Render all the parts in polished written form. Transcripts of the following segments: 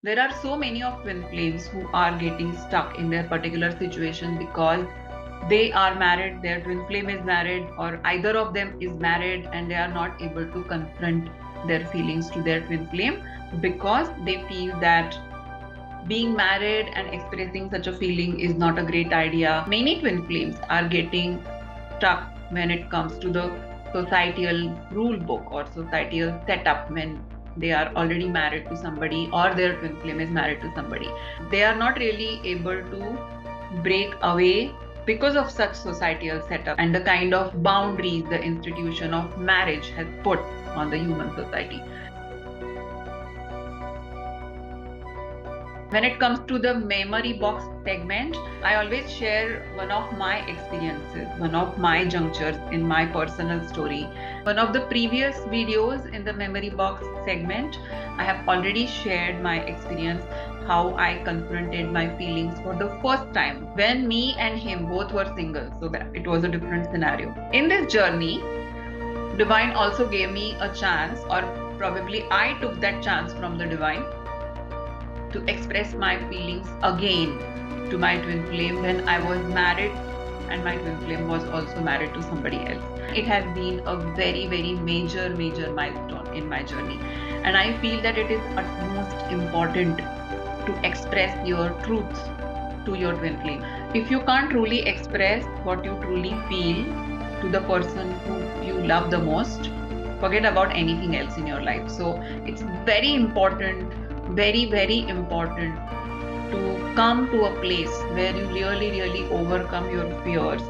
There are so many of twin flames who are getting stuck in their particular situation because they are married, their twin flame is married, or either of them is married and they are not able to confront their feelings to their twin flame because they feel that being married and expressing such a feeling is not a great idea. Many twin flames are getting stuck when it comes to the societal rule book or societal setup when they are already married to somebody or their twin flame is married to somebody. They are not really able to break away because of such societal setup and the kind of boundaries the institution of marriage has put on the human society. When it comes to the memory box segment, I always share one of my experiences, one of my junctures in my personal story. One of the previous videos in the memory box segment, I have already shared my experience how I confronted my feelings for the first time when me and him both were single. So that it was a different scenario. In this journey, Divine also gave me a chance, or probably I took that chance from the Divine to express my feelings again to my twin flame when I was married and my twin flame was also married to somebody else. It has been a very, very major milestone in my journey. And I feel that it is utmost important to express your truths to your twin flame. If you can't truly express what you truly feel to the person who you love the most, forget about anything else in your life. So it's very important, very important to come to a place where you really overcome your fears,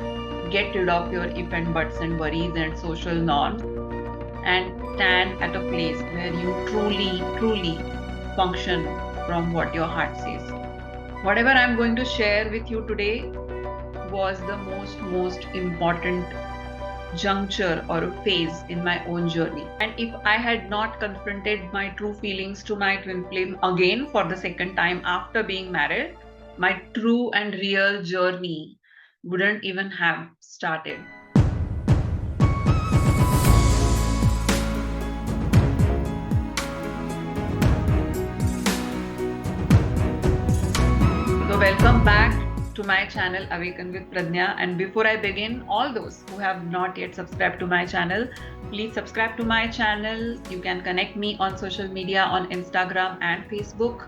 get rid of your if and buts and worries and social norms, and stand at a place where you truly function from what your heart says. Whatever I'm going to share with you today was the most important juncture or a phase in my own journey. And if I had not confronted my true feelings to my twin flame again for the second time after being married, my true and real journey wouldn't even have started. So welcome back to my channel Awaken with Pradnya, and before I begin, all those who have not yet subscribed to my channel, please subscribe to my channel. You can connect me on social media on Instagram and Facebook.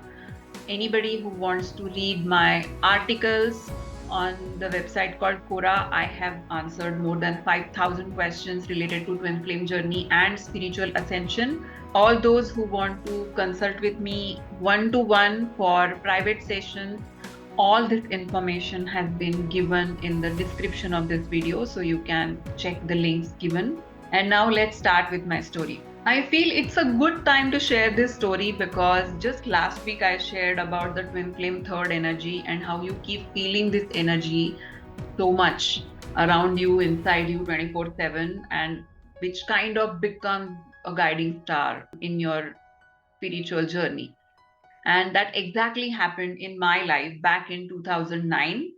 Anybody who wants to read my articles on the website called Quora, I have answered more than 5,000 questions related to twin flame journey and spiritual ascension. All those who want to consult with me one-to-one for private sessions, all this information has been given in the description of this video, so you can check the links given. And now let's start with my story. I feel it's a good time to share this story because just last week I shared about the twin flame third energy and how you keep feeling this energy so much around you, inside you 24/7, and which kind of becomes a guiding star in your spiritual journey. And that exactly happened in my life back in 2009.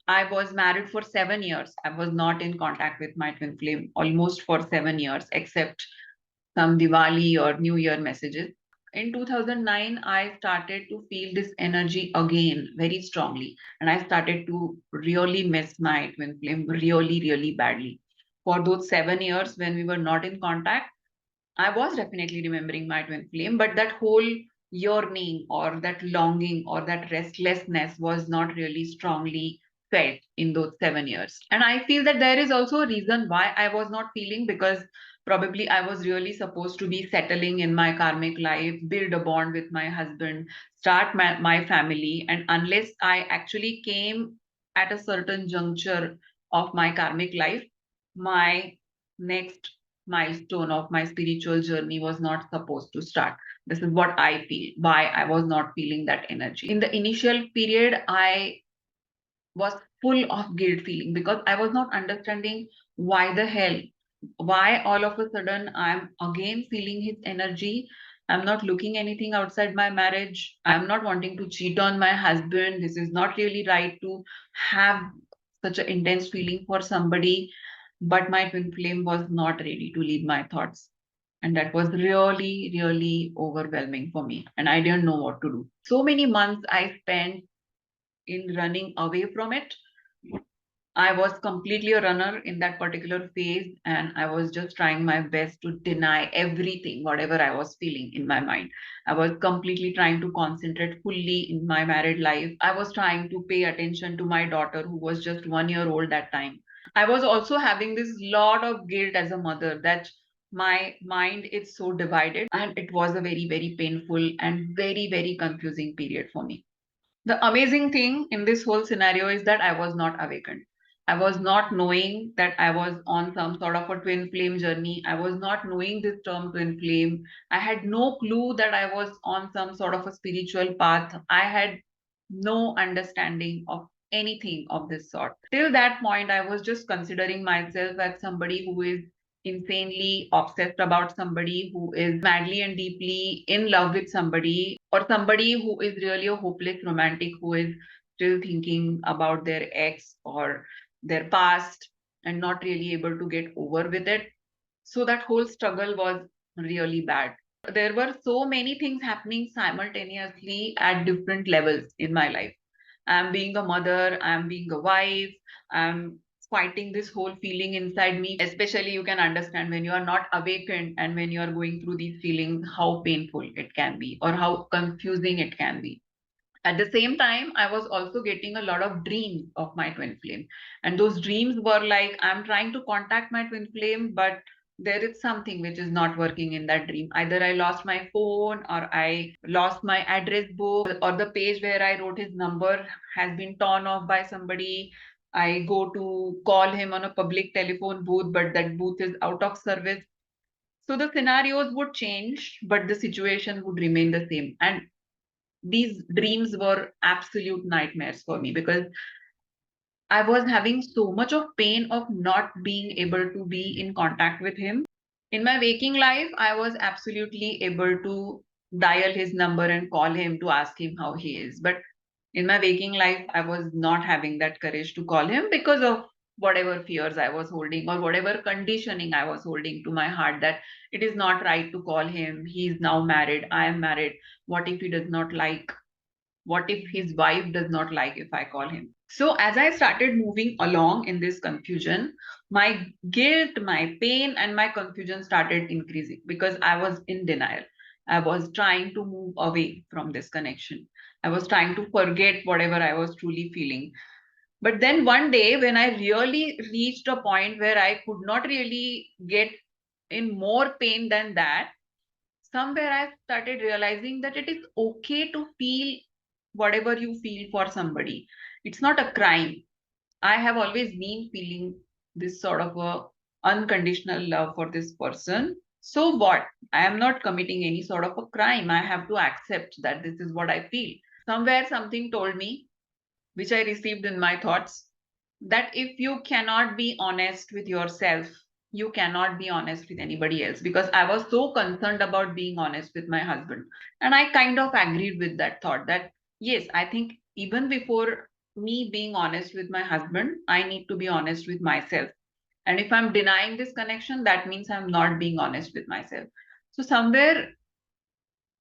I was married for 7 years. I was not in contact with my twin flame almost for 7 years, except some Diwali or New Year messages. In 2009, I started to feel this energy again very strongly. And I started to really miss my twin flame really badly. For those 7 years when we were not in contact, I was definitely remembering my twin flame, but that whole yearning or that longing or that restlessness was not really strongly felt in those 7 years. And I feel that there is also a reason why I was not feeling, because probably I was really supposed to be settling in my karmic life, build a bond with my husband, start my family. And unless I actually came at a certain juncture of my karmic life, my next milestone of my spiritual journey was not supposed to start. This is what I feel, why I was not feeling that energy. In the initial period, I was full of guilt feeling because I was not understanding why the hell, why all of a sudden I'm again feeling his energy. I'm not looking anything outside my marriage. I'm not wanting to cheat on my husband. This is not really right to have such an intense feeling for somebody. But my twin flame was not ready to leave my thoughts. And that was really, really overwhelming for me. And I didn't know what to do. So many months I spent in running away from it. I was completely a runner in that particular phase, and I was just trying my best to deny everything, whatever I was feeling in my mind. I was completely trying to concentrate fully in my married life. I was trying to pay attention to my daughter, who was just 1 year old that time. I was also having this lot of guilt as a mother that my mind is so divided, and it was a very, very painful and very, very confusing period for me. The amazing thing in this whole scenario is that I was not awakened. I was not knowing that I was on some sort of a twin flame journey. I was not knowing this term twin flame. I had no clue that I was on some sort of a spiritual path. I had no understanding of anything of this sort. Till that point, I was just considering myself as somebody who is insanely obsessed about somebody, who is madly and deeply in love with somebody, or somebody who is really a hopeless romantic who is still thinking about their ex or their past and not really able to get over with it. So that whole struggle was really bad. There were so many things happening simultaneously at different levels in my life. I'm being a mother, I'm being a wife, I'm fighting this whole feeling inside me. Especially, you can understand when you are not awakened and when you are going through these feelings, how painful it can be or how confusing it can be. At the same time, I was also getting a lot of dreams of my twin flame. And those dreams were like, I'm trying to contact my twin flame, but there is something which is not working in that dream. Either I lost my phone, or I lost my address book, or the page where I wrote his number has been torn off by somebody. I go to call him on a public telephone booth, but that booth is out of service. So the scenarios would change, but the situation would remain the same. And these dreams were absolute nightmares for me because I was having so much of pain of not being able to be in contact with him. In my waking life, I was absolutely able to dial his number and call him to ask him how he is. But in my waking life, I was not having that courage to call him because of whatever fears I was holding or whatever conditioning I was holding to my heart that it is not right to call him. He is now married. I am married. What if he does not like? What if his wife does not like if I call him? So as I started moving along in this confusion, my guilt, my pain, and my confusion started increasing because I was in denial. I was trying to move away from this connection. I was trying to forget whatever I was truly feeling. But then one day, when I really reached a point where I could not really get in more pain than that, somewhere I started realizing that it is okay to feel whatever you feel for somebody. It's not a crime. I have always been feeling this sort of a unconditional love for this person. So what? I am not committing any sort of a crime. I have to accept that this is what I feel. Somewhere something told me, which I received in my thoughts, that if you cannot be honest with yourself, you cannot be honest with anybody else. Because I was so concerned about being honest with my husband. And I kind of agreed with that thought that, yes, I think even before me being honest with my husband, I need to be honest with myself. And if I'm denying this connection, that means I'm not being honest with myself. So somewhere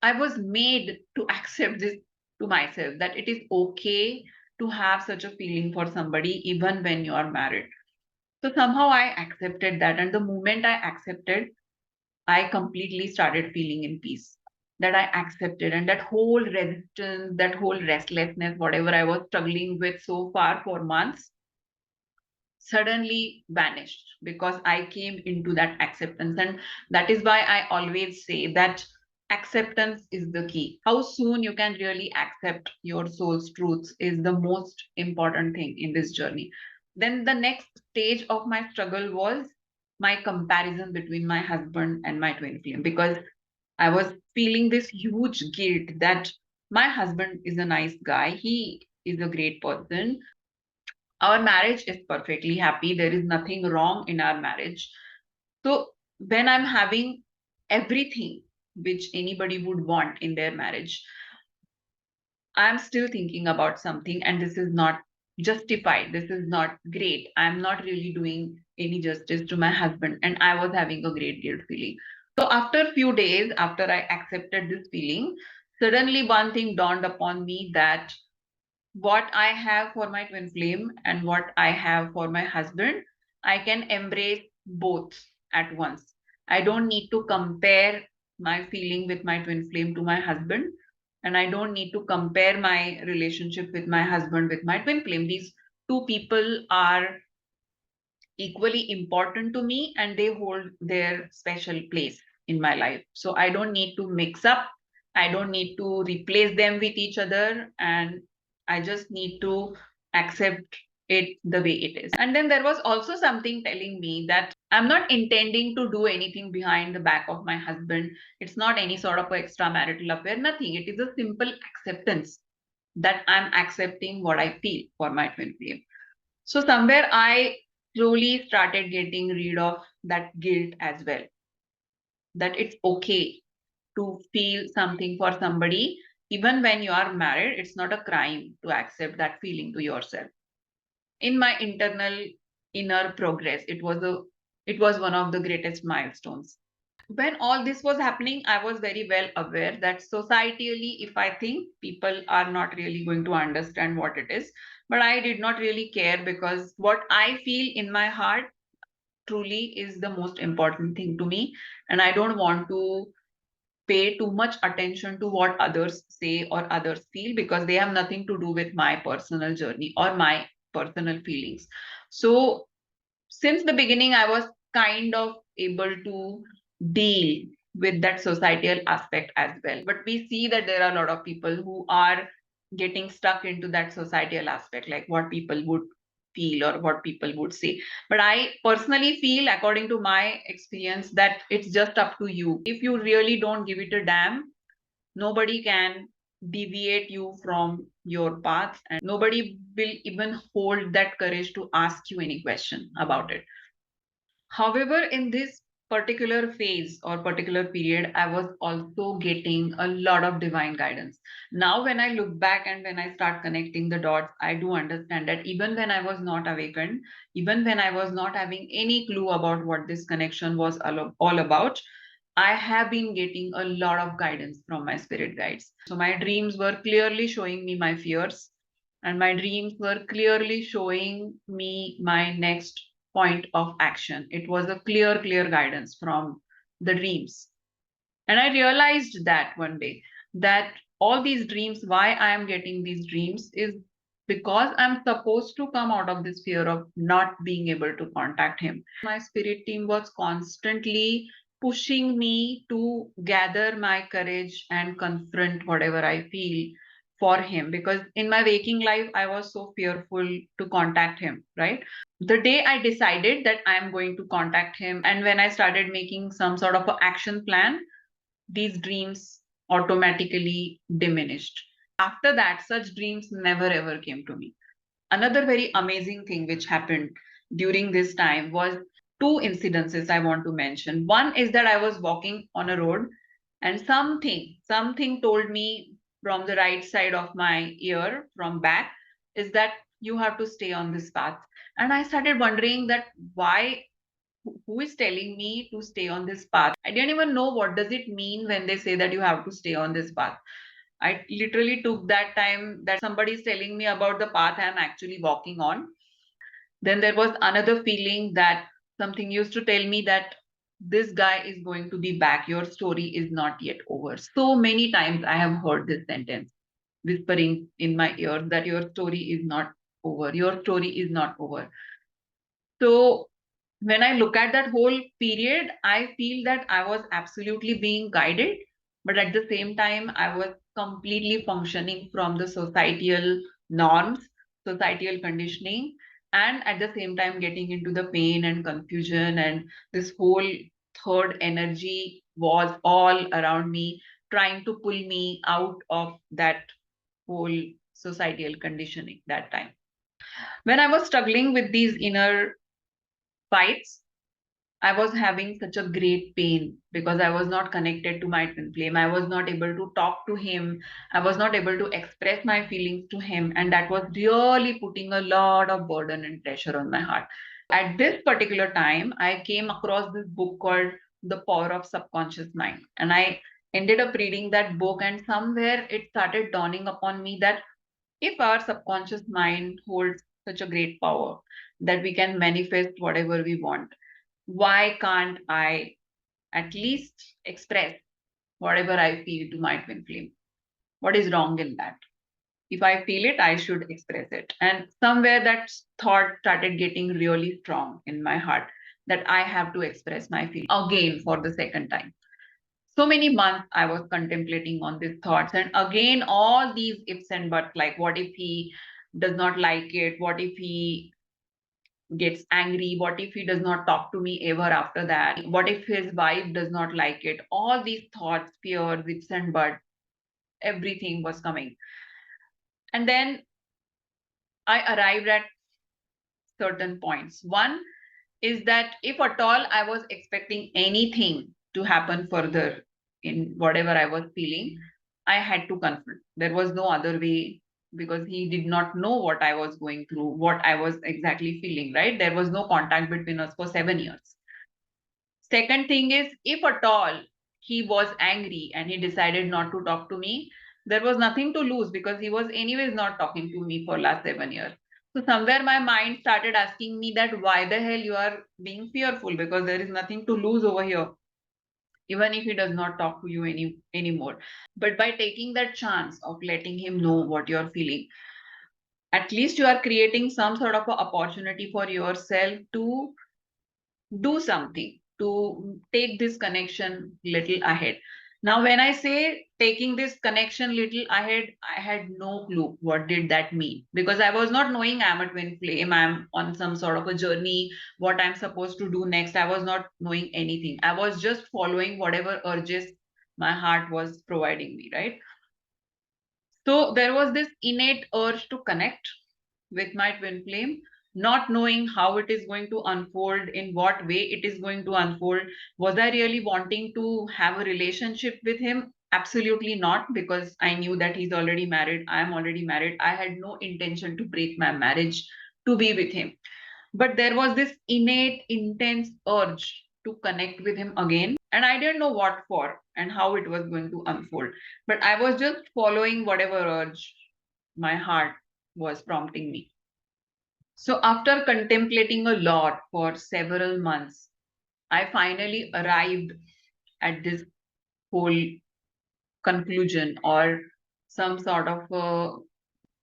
I was made to accept this to myself that it is okay to have such a feeling for somebody even when you are married. So somehow I accepted that. And the moment I accepted, I completely started feeling in peace. That I accepted, and that whole resistance, that whole restlessness, whatever I was struggling with so far for months, suddenly vanished because I came into that acceptance. And that is why I always say that acceptance is the key. How soon you can really accept your soul's truths is the most important thing in this journey. Then the next stage of my struggle was my comparison between my husband and my twin flame, because I was feeling this huge guilt that my husband is a nice guy, he is a great person, our marriage is perfectly happy, there is nothing wrong in our marriage. So when I'm having everything which anybody would want in their marriage, I'm still thinking about something, and this is not justified, this is not great, I'm not really doing any justice to my husband, and I was having a great guilt feeling. So after a few days, after I accepted this feeling, suddenly one thing dawned upon me, that what I have for my twin flame and what I have for my husband, I can embrace both at once. I don't need to compare my feeling with my twin flame to my husband, and I don't need to compare my relationship with my husband with my twin flame. These two people are equally important to me and they hold their special place in my life. So I don't need to mix up, I don't need to replace them with each other, and I just need to accept it the way it is. And then there was also something telling me that I'm not intending to do anything behind the back of my husband. It's not any sort of extramarital affair, nothing. It is a simple acceptance that I'm accepting what I feel for my twin flame. So somewhere I slowly started getting rid of that guilt as well, that it's okay to feel something for somebody. Even when you are married, it's not a crime to accept that feeling to yourself. In my internal inner progress, it was one of the greatest milestones. When all this was happening, I was very well aware that societally, if I think, people are not really going to understand what it is. But I did not really care, because what I feel in my heart truly is the most important thing to me. And I don't want to pay too much attention to what others say or others feel, because they have nothing to do with my personal journey or my personal feelings. So since the beginning, I was kind of able to deal with that societal aspect as well. But we see that there are a lot of people who are getting stuck into that societal aspect, like what people would feel or what people would say. But I personally feel, according to my experience, that it's just up to you. If you really don't give it a damn, nobody can deviate you from your path, and nobody will even hold that courage to ask you any question about it. However, in this particular phase or particular period, I was also getting a lot of divine guidance. Now, when I look back and when I start connecting the dots, I do understand that even when I was not awakened, even when I was not having any clue about what this connection was all about, I have been getting a lot of guidance from my spirit guides. So, my dreams were clearly showing me my fears, and my dreams were clearly showing me my next point of action. It was a clear guidance from the dreams. And I realized that one day, that all these dreams, why I am getting these dreams, is because I'm supposed to come out of this fear of not being able to contact him. My spirit team was constantly pushing me to gather my courage and confront whatever I feel for him, because in my waking life I was so fearful to contact him, right? The day I decided that I'm going to contact him, and when I started making some sort of an action plan, these dreams automatically diminished. After that, such dreams never ever came to me. Another very amazing thing which happened during this time was two incidences I want to mention. One is that I was walking on a road, and something told me from the right side of my ear, from back, is that you have to stay on this path. And I started wondering that why, who is telling me to stay on this path? I didn't even know what does it mean when they say that you have to stay on this path. I literally took that time that somebody is telling me about the path I'm actually walking on. Then there was another feeling that something used to tell me that this guy is going to be back. Your story is not yet over. So many times I have heard this sentence whispering in my ear that your story is not over. Your story is not over. So when I look at that whole period, I feel that I was absolutely being guided, but at the same time, I was completely functioning from the societal norms, societal conditioning, and at the same time, getting into the pain and confusion. And this whole third energy was all around me, trying to pull me out of that whole societal conditioning that time. When I was struggling with these inner fights, I was having such a great pain because I was not connected to my twin flame. I was not able to talk to him. I was not able to express my feelings to him. And that was really putting a lot of burden and pressure on my heart. At this particular time, I came across this book called The Power of Subconscious Mind. And I ended up reading that book, and somewhere it started dawning upon me that if our subconscious mind holds such a great power that we can manifest whatever we want, why can't I at least express whatever I feel to my twin flame? What is wrong in that? If I feel it, I should express it. And somewhere that thought started getting really strong in my heart that I have to express my feeling again for the second time. So many months I was contemplating on these thoughts, and again all these ifs and buts, like what if he does not like it, what if he gets angry, what if he does not talk to me ever after that, what if his wife does not like it, all these thoughts, fears, ifs and buts, everything was coming. And then I arrived at certain points. One is that if at all I was expecting anything to happen further in whatever I was feeling, I had to confront. There was no other way, because he did not know what I was going through, what I was exactly feeling, right? There was no contact between us for 7 years. Second thing is, if at all he was angry and he decided not to talk to me, there was nothing to lose because he was anyways not talking to me for last 7 years. So somewhere my mind started asking me that why the hell you are being fearful, because there is nothing to lose over here, even if he does not talk to you anymore. But by taking that chance of letting him know what you're feeling, at least you are creating some sort of an opportunity for yourself to do something, to take this connection little ahead. Now when I say taking this connection little ahead, I had no clue what did that mean, because I was not knowing I'm a twin flame, I'm on some sort of a journey, what I'm supposed to do next. I was not knowing anything. I was just following whatever urges my heart was providing me, right? So there was this innate urge to connect with my twin flame, not knowing how it is going to unfold, in what way it is going to unfold. Was I really wanting to have a relationship with him? Absolutely not, because I knew that he's already married. I'm already married. I had no intention to break my marriage to be with him. But there was this innate, intense urge to connect with him again. And I didn't know what for and how it was going to unfold. But I was just following whatever urge my heart was prompting me. So after contemplating a lot for several months, I finally arrived at this whole conclusion, or some sort of a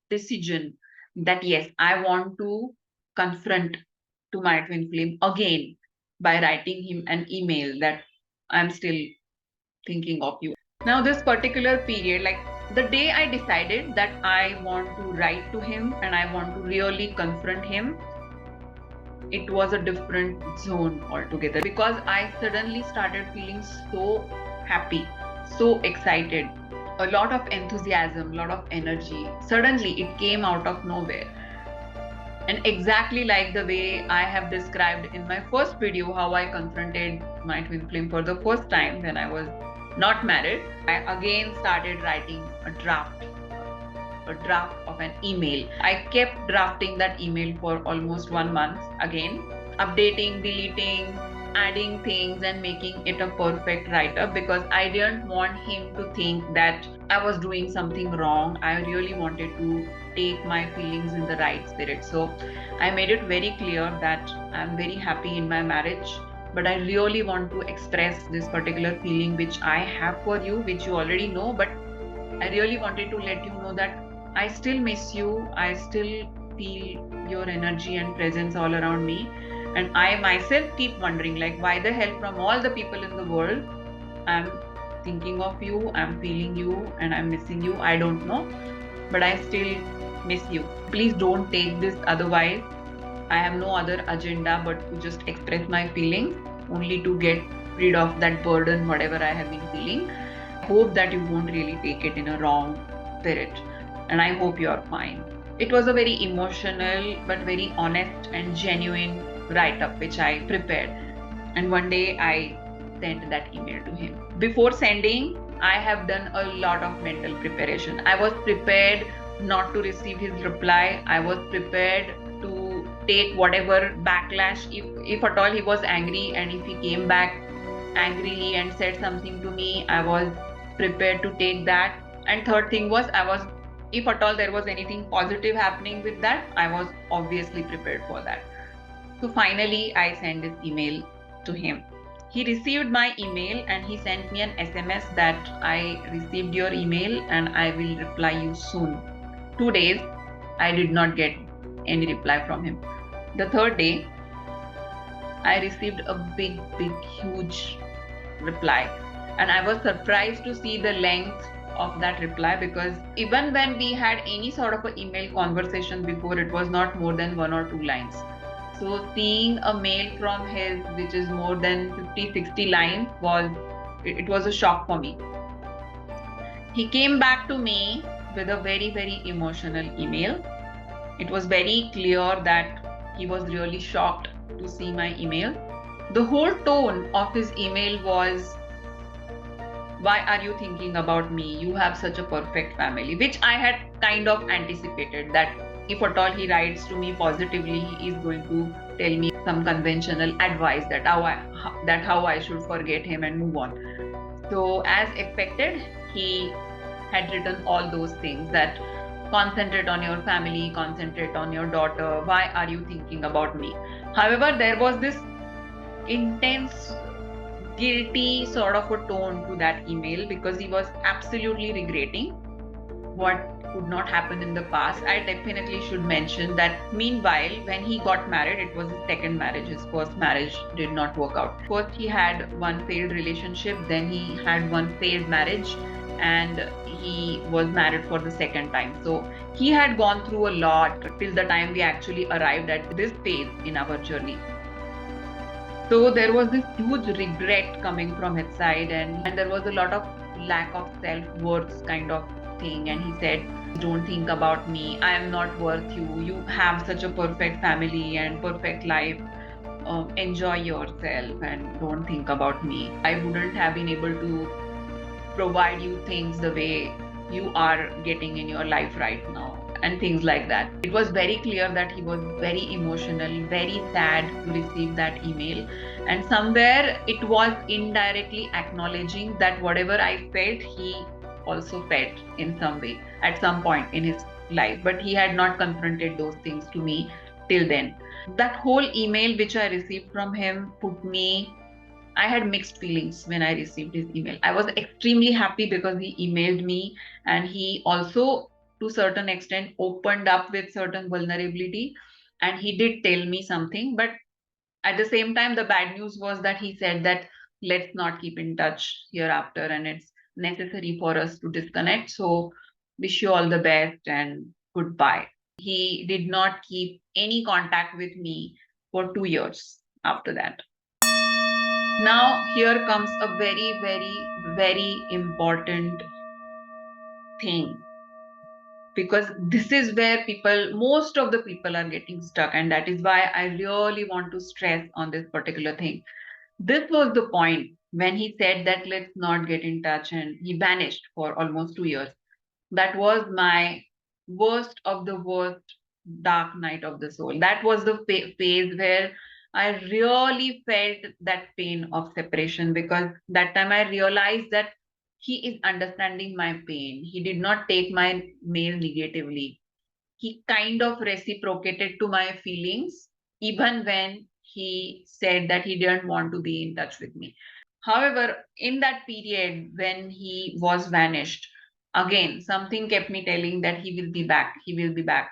decision, that yes, I want to confront to my twin flame again by writing him an email that I'm still thinking of you. Now, this particular period, like the day I decided that I want to write to him and I want to really confront him, it was a different zone altogether, because I suddenly started feeling so happy, so excited, a lot of enthusiasm, a lot of energy. Suddenly, it came out of nowhere. And exactly like the way I have described in my first video, how I confronted my twin flame for the first time when I was not married, I again started writing a draft of an email. I kept drafting that email for almost 1 month, again updating, deleting, adding things and making it a perfect write-up, because I didn't want him to think that I was doing something wrong. I really wanted to take my feelings in the right spirit. So I made it very clear that I'm very happy in my marriage, but I really want to express this particular feeling which I have for you, which you already know, but I really wanted to let you know that I still miss you. I still feel your energy and presence all around me. And I myself keep wondering, like, why the hell from all the people in the world, I'm thinking of you, I'm feeling you, and I'm missing you. I don't know, but I still miss you. Please don't take this otherwise. I have no other agenda but to just express my feelings, only to get rid of that burden, whatever I have been feeling. I hope that you won't really take it in a wrong spirit, and I hope you're fine. It was a very emotional but very honest and genuine write-up which I prepared, and one day I sent that email to him. Before sending, I have done a lot of mental preparation. I was prepared not to receive his reply. I was prepared to take whatever backlash, if at all he was angry and if he came back angrily and said something to me, I was prepared to take that. And third thing was, if at all there was anything positive happening with that, I was obviously prepared for that. So finally, I sent this email to him. He received my email and he sent me an SMS that I received your email and I will reply you soon. 2 days, I did not get any reply from him. The third day, I received a big, huge reply. And I was surprised to see the length of that reply, because even when we had any sort of an email conversation before, it was not more than 1 or 2 lines. So seeing a mail from his which is more than 50-60 lines it was a shock for me. He came back to me with a very, very emotional email. It was very clear that he was really shocked to see my email. The whole tone of his email was, why are you thinking about me? You have such a perfect family, which I had kind of anticipated, that if at all he writes to me positively, he is going to tell me some conventional advice that how I should forget him and move on. So as expected, he had written all those things, that concentrate on your family, concentrate on your daughter, why are you thinking about me? However, there was this intense guilty sort of a tone to that email, because he was absolutely regretting what could not happen in the past. I definitely should mention that meanwhile, when he got married, it was his second marriage. His first marriage did not work out. First, he had one failed relationship, then he had one failed marriage, and he was married for the second time. So he had gone through a lot till the time we actually arrived at this phase in our journey. So there was this huge regret coming from his side, and there was a lot of lack of self-worth kind of thing. And he said, don't think about me. I am not worth you. You have such a perfect family and perfect life. Enjoy yourself and don't think about me. I wouldn't have been able to provide you things the way you are getting in your life right now, and things like that. It was very clear that he was very emotional, very sad to receive that email. And somewhere it was indirectly acknowledging that whatever I felt, he also felt in some way at some point in his life. But he had not confronted those things to me till then. That whole email which I received from him put me, I had mixed feelings when I received his email. I was extremely happy because he emailed me, and he also, to certain extent, opened up with certain vulnerability, and he did tell me something. But at the same time, the bad news was that he said that let's not keep in touch hereafter, and it's necessary for us to disconnect. So wish you all the best and goodbye. He did not keep any contact with me for 2 years after that. Now, here comes a very, very, very important thing, because this is where most of the people are getting stuck, and that is why I really want to stress on this particular thing. This was the point when he said that let's not get in touch, and he vanished for almost 2 years. That was my worst of the worst dark night of the soul. That was the phase where I really felt that pain of separation, because that time I realized that he is understanding my pain. He did not take my mail negatively. He kind of reciprocated to my feelings, even when he said that he didn't want to be in touch with me. However, in that period when he was vanished, again, something kept me telling that he will be back. He will be back.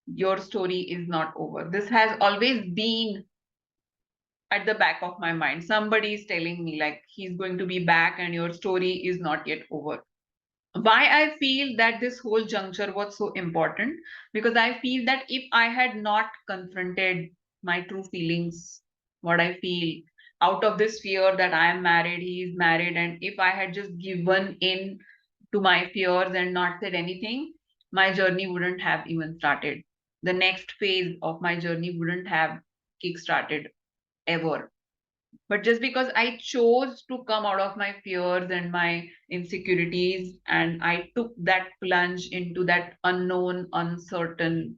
Your story is not over. This has always been at the back of my mind. Somebody is telling me like he's going to be back and your story is not yet over. Why I feel that this whole juncture was so important, because I feel that if I had not confronted my true feelings, what I feel, out of this fear that I am married, he is married, and if I had just given in to my fears and not said anything, my journey wouldn't have even started. The next phase of my journey wouldn't have kick-started ever. But just because I chose to come out of my fears and my insecurities, and I took that plunge into that unknown, uncertain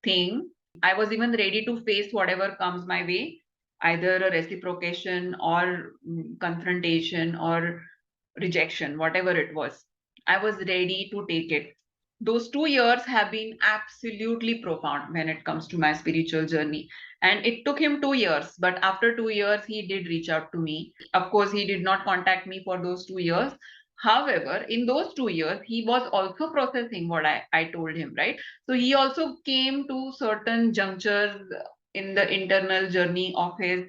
thing, I was even ready to face whatever comes my way. either a reciprocation or confrontation or rejection, whatever it was. I was ready to take it. Those 2 years have been absolutely profound when it comes to my spiritual journey. And it took him 2 years, but after 2 years, he did reach out to me. Of course, he did not contact me for those 2 years. However, in those 2 years, he was also processing what I told him, right? So he also came to certain junctures in the internal journey of his.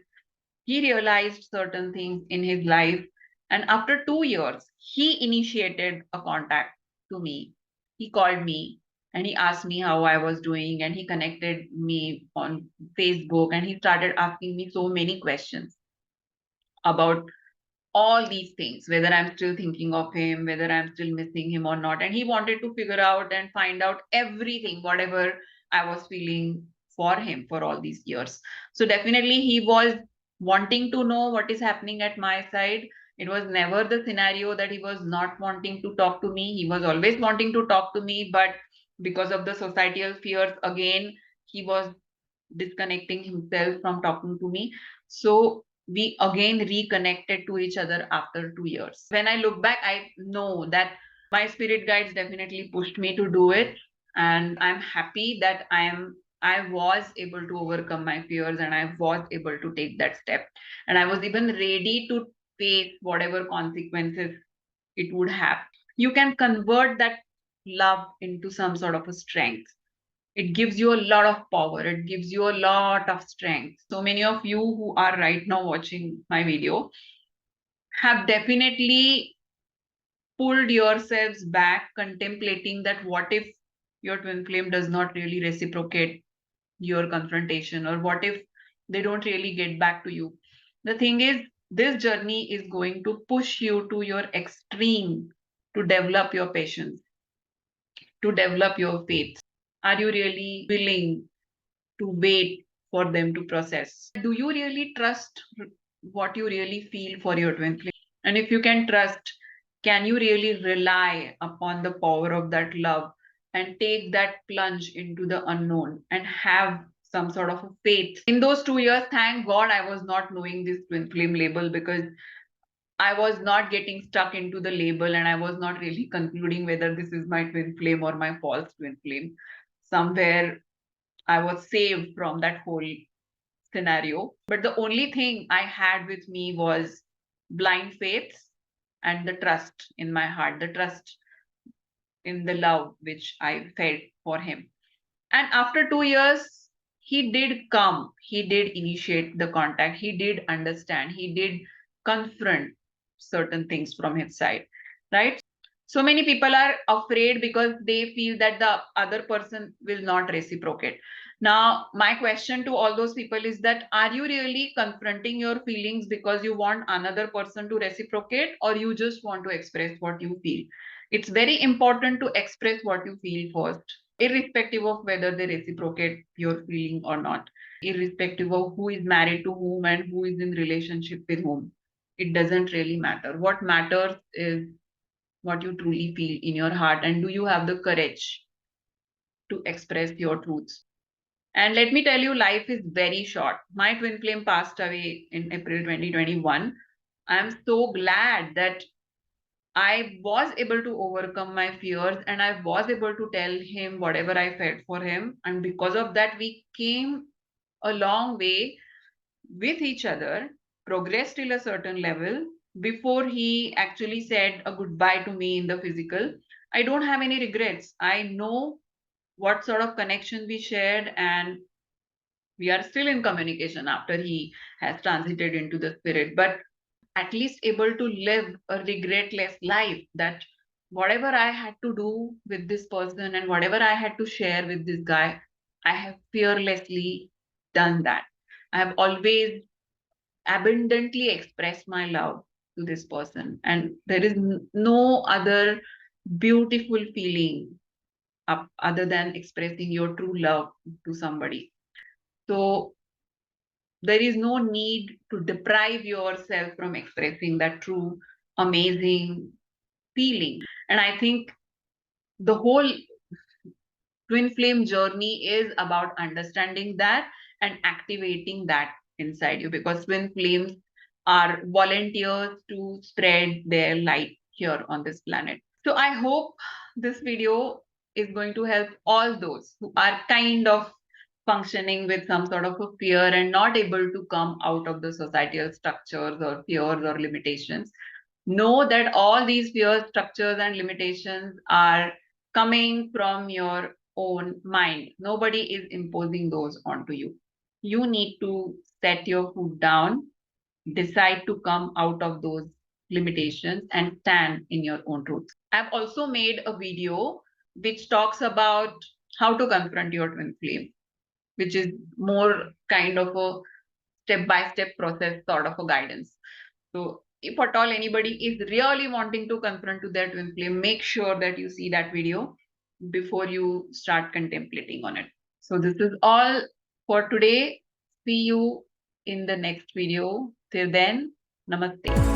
He realized certain things in his life, and after 2 years he initiated a contact to me. He called me and he asked me how I was doing, and he connected me on Facebook, and he started asking me so many questions about all these things, whether I'm still thinking of him, whether I'm still missing him or not. And he wanted to figure out and find out everything, whatever I was feeling for him for all these years. So definitely he was wanting to know what is happening at my side. It was never the scenario that he was not wanting to talk to me. He was always wanting to talk to me, but because of the societal fears, again, he was disconnecting himself from talking to me. So we again reconnected to each other after 2 years. When I look back, I know that my spirit guides definitely pushed me to do it. And I'm happy that I was able to overcome my fears, and I was able to take that step. And I was even ready to face whatever consequences it would have. You can convert that love into some sort of a strength. It gives you a lot of power, it gives you a lot of strength. So many of you who are right now watching my video have definitely pulled yourselves back, contemplating that what if your twin flame does not really reciprocate your confrontation, or what if they don't really get back to you. The thing is, this journey is going to push you to your extreme, to develop your patience, to develop your faith. Are you really willing to wait for them to process? Do you really trust what you really feel for your twin flame? And if you can trust, can you really rely upon the power of that love and take that plunge into the unknown and have some sort of a faith? In those 2 years, thank God I was not knowing this twin flame label, because I was not getting stuck into the label and I was not really concluding whether this is my twin flame or my false twin flame. Somewhere I was saved from that whole scenario. But the only thing I had with me was blind faith and the trust in my heart, the trust in the love which I felt for him. And after 2 years, he did come, he did initiate the contact, he did understand, he did confront certain things from his side, right? So many people are afraid because they feel that the other person will not reciprocate. Now, my question to all those people is that, are you really confronting your feelings because you want another person to reciprocate, or you just want to express what you feel? It's very important to express what you feel first, irrespective of whether they reciprocate your feeling or not, irrespective of who is married to whom and who is in relationship with whom. It doesn't really matter. What matters is what you truly feel in your heart, and do you have the courage to express your truths. And let me tell you, life is very short. My twin flame passed away in April 2021. I am so glad that I was able to overcome my fears and I was able to tell him whatever I felt for him. And because of that, we came a long way with each other, progressed till a certain level before he actually said a goodbye to me in the physical. I don't have any regrets. I know what sort of connection we shared, and we are still in communication after he has transited into the spirit. But at least able to live a regretless life, that whatever I had to do with this person and whatever I had to share with this guy, I have fearlessly done that. I have always abundantly expressed my love to this person, and there is no other beautiful feeling other than expressing your true love to somebody. So there is no need to deprive yourself from expressing that true amazing feeling. And I think the whole twin flame journey is about understanding that and activating that inside you, because twin flames are volunteers to spread their light here on this planet. So I hope this video is going to help all those who are kind of functioning with some sort of a fear and not able to come out of the societal structures or fears or limitations. Know that all these fears, structures, and limitations are coming from your own mind. Nobody is imposing those onto you. You need to set your foot down, decide to come out of those limitations, and stand in your own truth. I've also made a video which talks about how to confront your twin flame, which is more kind of a step by step process, sort of a guidance. So, if at all anybody is really wanting to confront to their twin flame, make sure that you see that video before you start contemplating on it. So, this is all for today. See you in the next video. Till then, namaste.